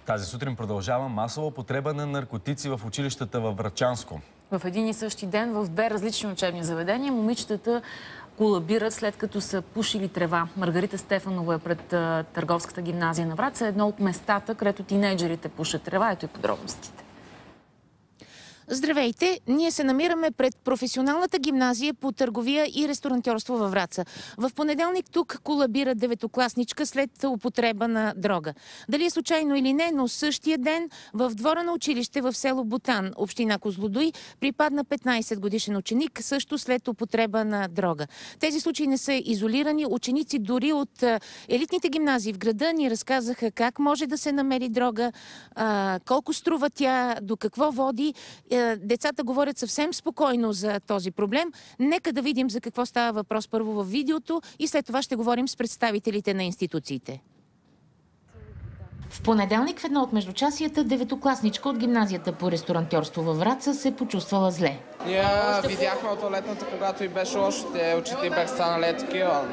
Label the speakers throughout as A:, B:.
A: Тази сутрин продължава масова употреба на наркотици в училищата във Врачанско.
B: В един и същи ден в две различни учебни заведения момичетата колабират, след като са пушили трева. Маргарита Стефанова е пред Търговската гимназия на Враца, едно от местата, където тинейджерите пушат трева. Ето и подробностите.
C: Здравейте! Ние се намираме пред професионалната гимназия по търговия и ресторантьорство във Враца. В понеделник тук колабира деветокласничка след употреба на дрога. Дали е случайно или не, но същия ден в двора на училище в село Бутан, община Козлодуй, припадна 15-годишен ученик, също след употреба на дрога. Тези случаи не са изолирани. Ученици дори от елитните гимназии в града ни разказаха как може да се намери дрога, колко струва тя, до какво води. Децата говорят съвсем спокойно за този проблем. Нека да видим за какво става въпрос първо в видеото и след това ще говорим с представителите на институциите. В понеделник в едно от междучасията деветокласничка от гимназията по ресторантьорство във Враца се почувствала зле.
D: Ние видяхме от туалетната, когато и беше лошо, те очите бях станали такива.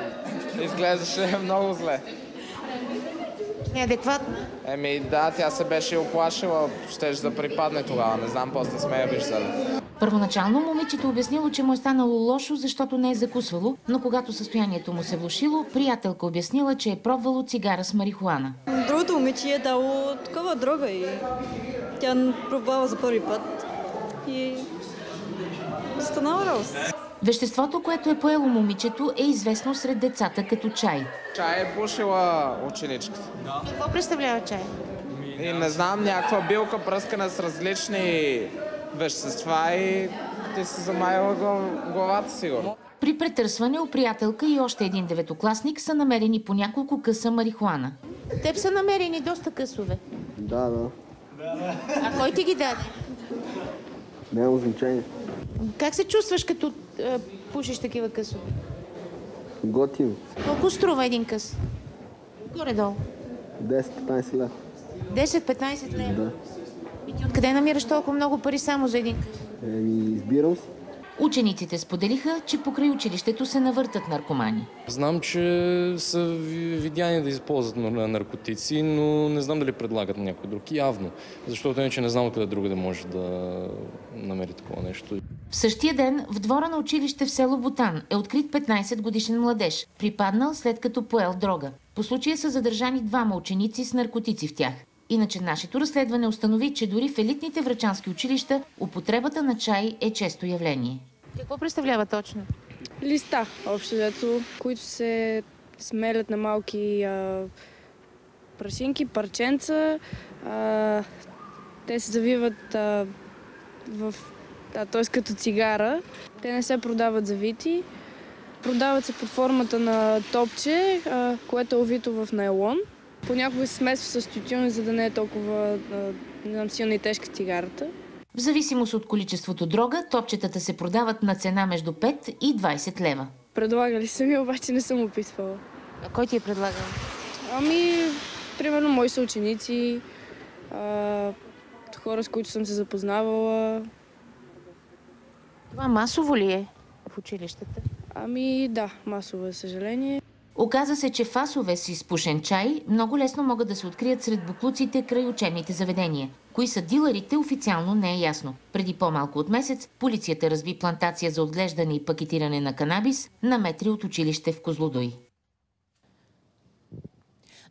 D: Изглеждаше много зле.
C: Неадекватно?
D: Да, тя се беше оплашила, щеше да припадне тогава. Не знам, после сме я виждали.
C: Първоначално момичето обяснило, че му е станало лошо, защото не е закусвало, но когато състоянието му се влошило, приятелка обяснила, че е пробвало цигара с марихуана.
E: Другото момиче е дало такова дрога и тя пробвала за първи път и станала радост.
C: Веществото, което е поело момичето, е известно сред децата като чай.
D: Чай е пушила ученичката.
C: Какво представлява чай?
D: И не знам, някаква билка пръскана с различни вещества и ти се замаяла главата сигурно.
C: При претърсване у приятелка и още един деветокласник са намерени по няколко къса марихуана. Теб са намерени доста късове.
F: Да.
C: А кой ти ги даде?
F: Няма значение.
C: Как се чувстваш, като пушиш такива късове?
F: Готино.
C: Колко струва един къс? Горе-долу.
F: 10-15 лева.
C: 10-15 лева?
F: Да.
C: И ти откъде намираш толкова много пари само за един къс?
F: Избирам си.
C: Учениците споделиха, че покрай училището се навъртат наркомани.
G: Знам, че са видяни да използват наркотици, но не знам дали предлагат някой друг. Явно, защото иначе не знам откъде друга да може да намери такова нещо.
C: В същия ден в двора на училище в село Бутан е открит 15-годишен младеж, припаднал след като поел дрога. По случая са задържани двама ученици с наркотици в тях. Иначе нашето разследване установи, че дори в елитните врачански училища употребата на чай е често явление. Какво представлява точно?
H: Листа, общо взето, които се смелят на малки прашинки, парченца. Те се завиват т.е. като цигара. Те не се продават завити. Продават се под формата на топче, което е увито в найлон. Понякога се смесва с тютюн, за да не е толкова силна и тежка цигарата.
C: В зависимост от количеството дрога, топчетата се продават на цена между 5 и 20 лева.
H: Предлагали са ми, обаче не съм опитвала.
C: А кой ти е предлагал?
H: Примерно мои съученици, хора, с които съм се запознавала.
C: Това масово ли е в училищата?
H: Да, масово, за съжаление.
C: Оказа се, че фасове с изпушен чай много лесно могат да се открият сред боклуците край учебните заведения. Кои са дилърите, официално не е ясно. Преди по-малко от месец полицията разби плантация за отглеждане и пакетиране на канабис на метри от училище в Козлодуй.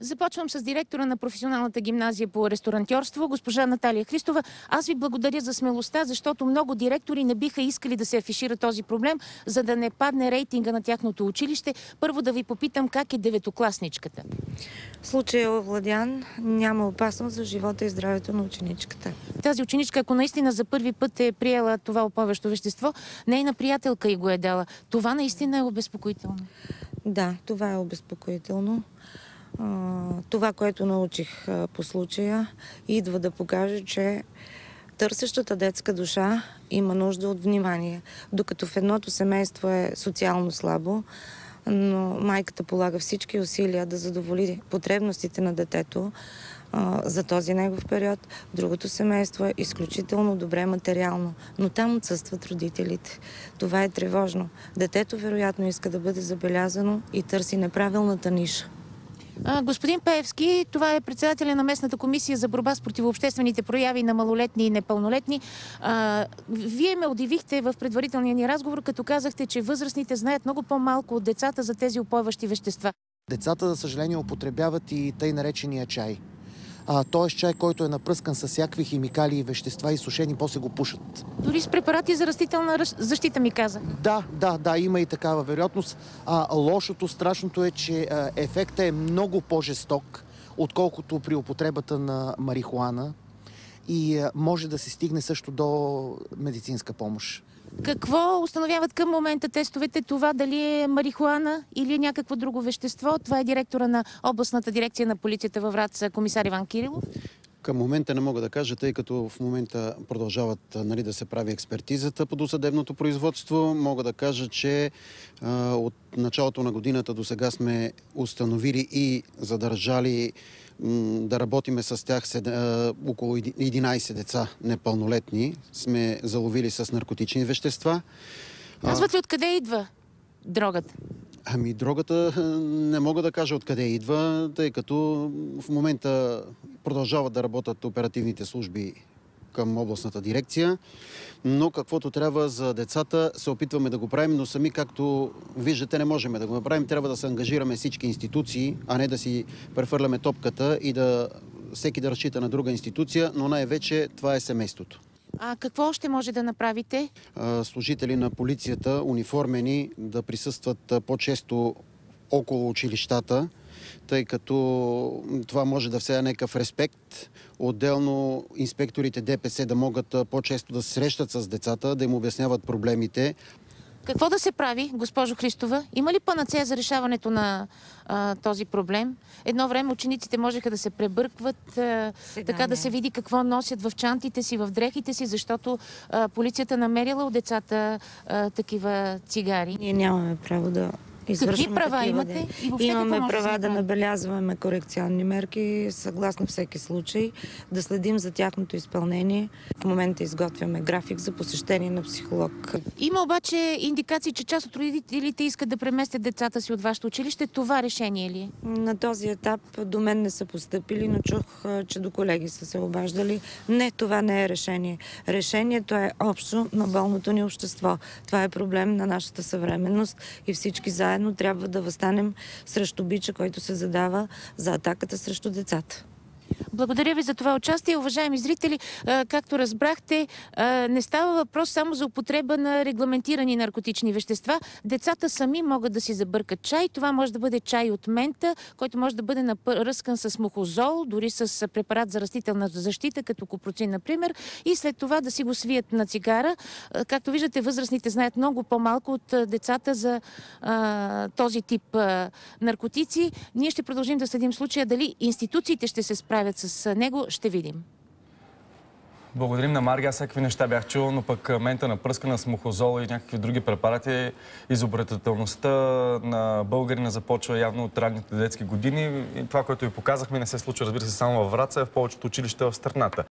C: Започвам с директора на професионалната гимназия по ресторантьорство, госпожа Наталия Христова. Аз ви благодаря за смелостта, защото много директори не биха искали да се афишира този проблем, за да не падне рейтинга на тяхното училище. Първо да ви попитам как е деветокласничката.
I: Случай е овладян, няма опасност за живота и здравето на ученичката.
C: Тази ученичка, ако наистина за първи път е приела това опаващо вещество, нейна приятелка й го е дала. Това наистина е обезпокоително.
I: Да, това е обезпокоително. Това, което научих по случая, идва да покаже, че търсещата детска душа има нужда от внимание. Докато в едното семейство е социално слабо, но майката полага всички усилия да задоволи потребностите на детето за този негов период. Другото семейство е изключително добре материално, но там отсъстват родителите. Това е тревожно. Детето вероятно иска да бъде забелязано и търси неправилната ниша.
C: Господин Пеевски, това е председателя на местната комисия за борба с противообществените прояви на малолетни и непълнолетни. Вие ме удивихте в предварителния ни разговор, като казахте, че възрастните знаят много по-малко от децата за тези упойващи вещества.
J: Децата, за съжаление, употребяват и тъй наречения чай. Тоест чай, който е напръскан с всякакви химикали и вещества и сушени, после го пушат.
C: Дори с препарати за растителна защита, ми каза.
J: Да, има и такава вероятност. Лошото, страшното е, че ефектът е много по-жесток, отколкото при употребата на марихуана и може да се стигне също до медицинска помощ.
C: Какво установяват към момента тестовете? Това дали е марихуана или е някакво друго вещество? Това е директора на областната дирекция на полицията във Враца, комисар Иван Кирилов.
K: Към момента не мога да кажа, тъй като в момента продължават да се прави експертизата по досъдебното производство. Мога да кажа, че от началото на годината до сега сме установили и задържали да работиме с тях около 11 деца непълнолетни. Сме заловили с наркотични вещества.
C: Казват ли откъде идва дрогата?
K: Дрогата не мога да кажа откъде идва, тъй като в момента продължават да работят оперативните служби към областната дирекция, но каквото трябва за децата се опитваме да го правим, но сами, както виждате, не можем да го направим. Трябва да се ангажираме всички институции, а не да си прехвърляме топката и всеки да разчита на друга институция, но най-вече това е семейството.
C: А какво още може да направите?
K: Служители на полицията, униформени, да присъстват по-често около училищата, тъй като това може да всея някакъв респект. Отделно инспекторите ДПС да могат по-често да се срещат с децата, да им обясняват проблемите.
C: Какво да се прави, госпожо Христова? Има ли панацея за решаването на този проблем? Едно време учениците можеха да се пребъркват, така да се види какво носят в чантите си, в дрехите си, защото полицията намерила от децата такива цигари.
I: Ние нямаме право да извършваме
C: права имате?
I: Имаме права да набелязваме корекционни мерки, съгласно всеки случай, да следим за тяхното изпълнение. В момента изготвяме график за посещение на психолог.
C: Има обаче индикации, че част от родителите искат да преместят децата си от вашето училище. Това решение ли е?
I: На този етап до мен не са постъпили, но чух, че до колеги са се обаждали. Не, това не е решение. Решението е общо на болното ни общество. Това е проблем на нашата съвременност и всички заедно трябва да въстанем срещу бича, който се задава за атаката срещу децата.
C: Благодаря ви за това участие. Уважаеми зрители, както разбрахте, не става въпрос само за употреба на регламентирани наркотични вещества. Децата сами могат да си забъркат чай. Това може да бъде чай от мента, който може да бъде напръскан с мухозол, дори с препарат за растителна защита, като копроцин, например, и след това да си го свият на цигара. Както виждате, възрастните знаят много по-малко от децата за този тип наркотици. Ние ще продължим да следим случая. Дали институциите ще се справят с него, ще видим.
A: Благодарим на Марги. Аз всякакви неща бях чул, но пък мента напръскана с мухозол и някакви други препарати, изобретателността на българина започва явно от ранните детски години. И това, което ви показахме, не се случва, разбира се, само във Враца, а в повечето училища в страната.